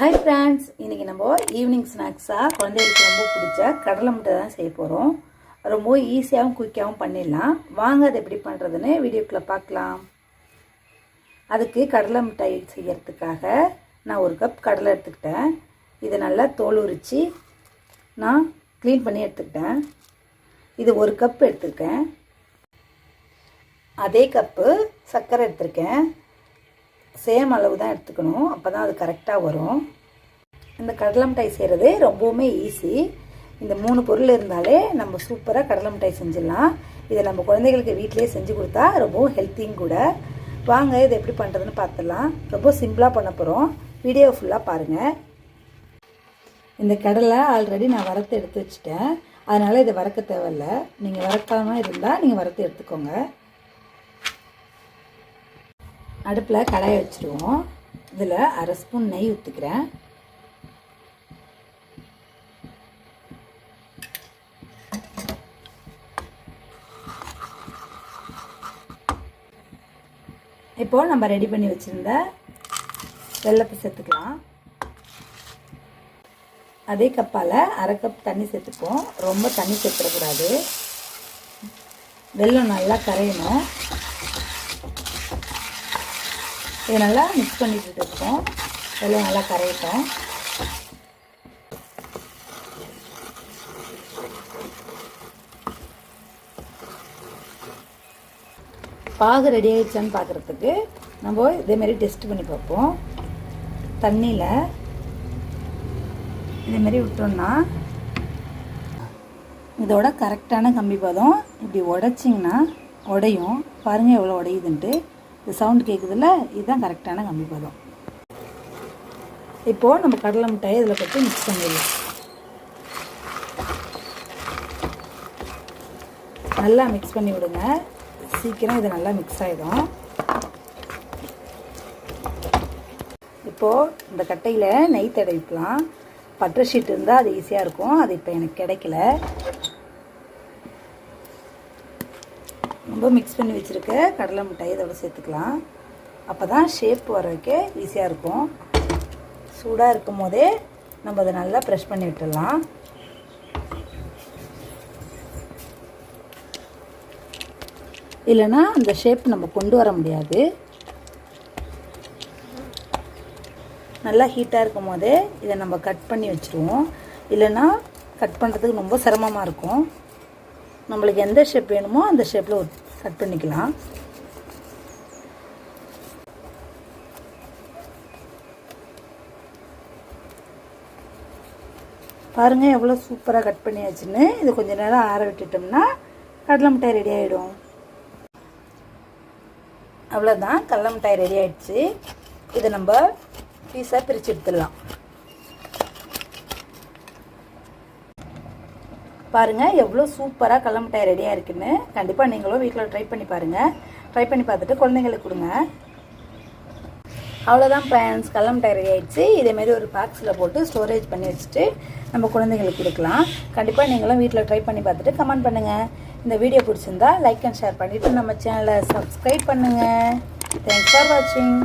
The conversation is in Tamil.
ஹாய் ஃப்ரெண்ட்ஸ், இன்றைக்கி நம்ம ஈவினிங் ஸ்நாக்ஸாக குழந்தைகளுக்கு ரொம்ப பிடிச்ச கடலை மிட்டாய் தான் செய்ய போகிறோம். ரொம்ப ஈஸியாகவும் குயிக்காகவும் பண்ணிடலாம். வாங்க அதை எப்படி பண்ணுறதுன்னு வீடியோக்குள்ளே பார்க்கலாம். அதுக்கு கடலை மிட்டாய் செய்யறதுக்காக நான் 1 கப் கடலை எடுத்துக்கிட்டேன். இதை நல்லா தோல் உரித்து நான் க்ளீன் பண்ணி எடுத்துக்கிட்டேன். இது 1 கப் எடுத்துருக்கேன். அதே கப்பு சர்க்கரை எடுத்திருக்கேன். சேம் அளவு தான் எடுத்துக்கணும், அப்போ தான் அது கரெக்டாக வரும். இந்த கடலை மிட்டாய் செய்கிறது ரொம்பவுமே ஈஸி. இந்த 3 பொருள் இருந்தாலே நம்ம சூப்பராக கடலை மிட்டாய் செஞ்சிடலாம். இதை நம்ம குழந்தைகளுக்கு வீட்டிலே செஞ்சு கொடுத்தா ரொம்பவும் ஹெல்த்தியும் கூட. வாங்க இதை எப்படி பண்ணுறதுன்னு பார்த்துடலாம். ரொம்ப சிம்பிளாக பண்ண போகிறோம். வீடியோ ஃபுல்லாக பாருங்கள். இந்த கடலை ஆல்ரெடி நான் வறுத்து எடுத்து வச்சுட்டேன். அதனால் இதை வறுக்க தேவையில்லை. நீங்கள் வறுக்காமல் இருந்தால் நீங்கள் வறுத்து எடுத்துக்கோங்க. அடுப்பில் கடாயை வச்சுருவோம். இதில் 1/2 ஸ்பூன் நெய் ஊற்றிக்கிறேன். இப்போது நம்ம ரெடி பண்ணி வச்சுருந்த வெல்லத்தை சேர்த்துக்கலாம். அதே கப்பால் 1/2 கப் தண்ணி சேர்த்துப்போம். ரொம்ப தண்ணி சேர்த்துடக்கூடாது. வெல்லம் நல்லா கரையணும். இதை நல்லா மிக்ஸ் பண்ணிட்டு இருக்கோம். வெல்லம் நல்லா கரையட்டும். பாகு ரெடி ஆகிடுச்சான்னு பார்க்குறதுக்கு நம்ம இதேமாரி டெஸ்ட் பண்ணி பார்ப்போம். தண்ணியில் இதேமாரி விட்டோம்னா இதோட கரெக்டான கம்பி பதம். இப்படி உடைச்சிங்கன்னா உடையும். பாருங்கள் எவ்வளோ உடையுதுன்ட்டு. இது சவுண்டு கேட்குதுல்ல, இதுதான் கரெக்டான கம்பி பதம். இப்போது நம்ம கடலை மிட்டாயை இதில் போட்டு மிக்ஸ் பண்ணிடலாம். நல்லா மிக்ஸ் பண்ணி விடுங்க. சீக்கிரம் இது நல்லா மிக்ஸ் ஆகிடும். இப்போது இந்த கட்டையில் நெய் தடவிக்கலாம். பட்டர் ஷீட் இருந்தால் அது ஈஸியாக இருக்கும். அது இப்போ எனக்கு கிடைக்கல. ரொம்ப மிக்ஸ் பண்ணி வச்சுருக்க கடலை மிட்டாய் இதோட சேர்த்துக்கலாம். அப்போ தான் ஷேப் வர வைக்க ஈஸியாக இருக்கும். சூடாக இருக்கும் போதே நம்ம அதை நல்லா ப்ரெஷ் பண்ணி விட்டுடலாம். இல்லைன்னா அந்த ஷேப் நம்ம கொண்டு வர முடியாது. நல்லா ஹீட்டாக இருக்கும் போதே இதை நம்ம கட் பண்ணி வச்சுருவோம். இல்லைன்னா கட் பண்ணுறதுக்கு ரொம்ப சிரமமாக இருக்கும். நம்மளுக்கு எந்த ஷேப் வேணுமோ அந்த ஷேப்பில் கட் பண்ணிக்கலாம். பாருங்கள் எவ்வளோ சூப்பராக கட் பண்ணியாச்சுன்னு. இது கொஞ்சம் நேரம் ஆற விட்டுட்டோம்னா கடலை மிட்டாய் ரெடி ஆகிடும். அவ்வளோதான், கடலை மிட்டாய் ரெடி ஆகிடுச்சு. இதை நம்ம பீஸாக பிரித்து எடுத்துடலாம். பாருங்கள் எவ்வளோ சூப்பராக கடலை மிட்டாய் ரெடியாக இருக்குன்னு. கண்டிப்பாக நீங்களும் வீட்டில் ட்ரை பண்ணி பாருங்கள். ட்ரை பண்ணி பார்த்துட்டு குழந்தைங்களுக்கு கொடுங்க. அவ்வளோதான் ஃப்ரெண்ட்ஸ், கடலை மிட்டாய் ரெடி ஆகிடுச்சு. இதேமாரி ஒரு பாக்ஸில் போட்டு ஸ்டோரேஜ் பண்ணி வச்சுட்டு நம்ம குழந்தைங்களுக்கு கொடுக்கலாம். கண்டிப்பாக நீங்களும் வீட்டில் ட்ரை பண்ணி பார்த்துட்டு கமெண்ட் பண்ணுங்கள். இந்த வீடியோ பிடிச்சிருந்தா லைக் அண்ட் ஷேர் பண்ணிவிட்டு நம்ம சேனலை சப்ஸ்கிரைப் பண்ணுங்கள். தேங்க்ஸ் ஃபார் வாட்சிங்.